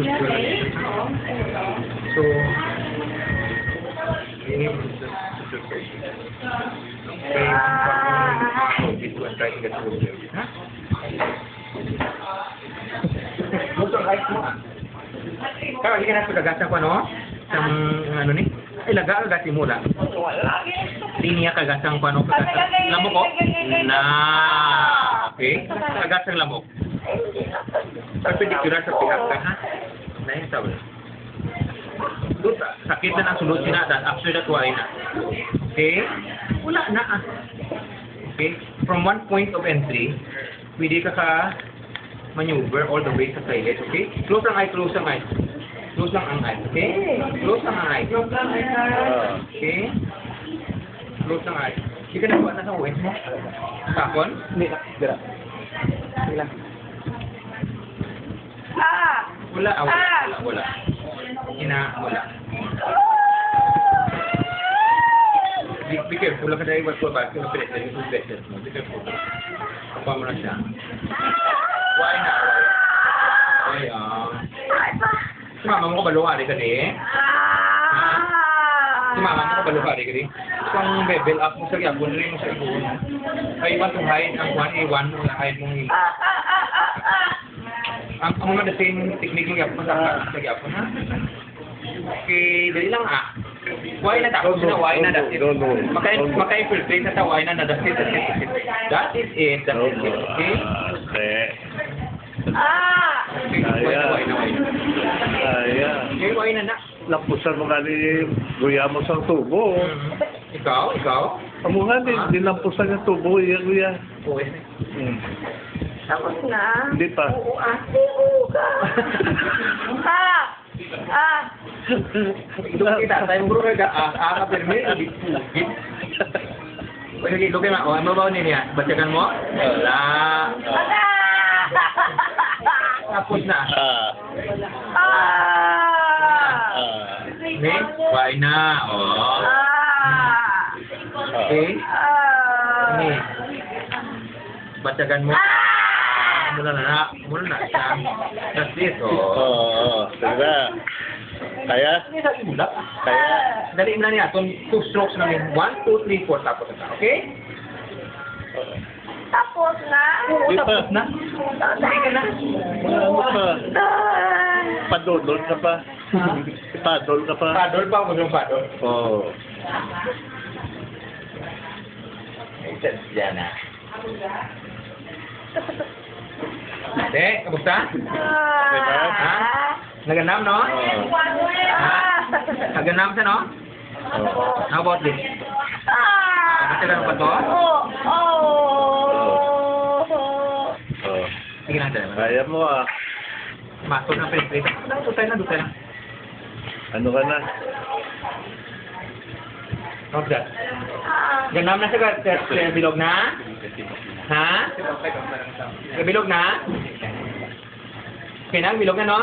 So, ini this one try to get through here. Huh? Kaya hindi ka na pagkagasa ko, ano? Ano ni? Ay, laga-agasi mo lang. Hindi niya kagasang ko, ano? Lamok ko? Na. Okay? Kagasang lamok. Perpendicular sa pihak ka, ha? Naya, sabi. Sakit na ang sulod siya na, after that, why na? Okay? Wala na, ah. Okay? From one point of entry, pwede ka maneuver all the way sa toilet, okay? Close ang eye, close ang eye. Close lang ang eye, okay? Close ang eye. Okay? Close ang eye. Hindi ka nagawa na sa uwet mo? Sakon? Hindi lang. Dira. Hindi lang. Wala, wala. Wala. Be careful lang ka dahil wag ko ba? Kung napilit na yung beses mo. Be careful. Kapag mo na siya. Why na? Ay, si mama mo ka baluhari ka din? Si mama mo ka baluhari ka din? Kung bebel up mo sa gyapon, rin mo sa ibuon. Ay, iwan itong hide. Ang 1A1 mo na hide mong ang mga the same technique mo gyapon sa gyapon, ha? Okay, dali lang, Why na tapos na? Why na? That's it. Maka-infiltrate na sa why na? That's it. That is it. Okay? Why na. Okay, why na. Lapusan mo nga ni Guya mo sa tubo. Ikaw? Amo nga din lampusan yung tubo, Guya. Okay. Tapos na? Hindi pa. Oo ka. Kita tayo bro ka permit di pugit. Pwede lugay ma ano ba niya? Bacakan mo? Wala. Tapos na. Ne? Why na? Okay. Ni. Bacakan mo. Mula na. That's it. Diba? Kaya? Kaya? Dali na niya. 2 strokes namin. 1, 2, 3, 4. Tapos na. Okay? Tapos na? Oo, tapos na. Dali ka na. Padodol ka pa. Padol ka pa. Padol pa. Huwag yung padol. Oo. Yan na. Ate, kamusta? Ha? Naganam, no? Naganam siya, no? How about this? Kasi lang pa to? Sige lang, dyan. Kaya mo, Masok na penetrate. Dutay na. Ano ka na? Not that. Ganam na sa bilog na? Ha? Bilog na? Okay na, bilog na, no?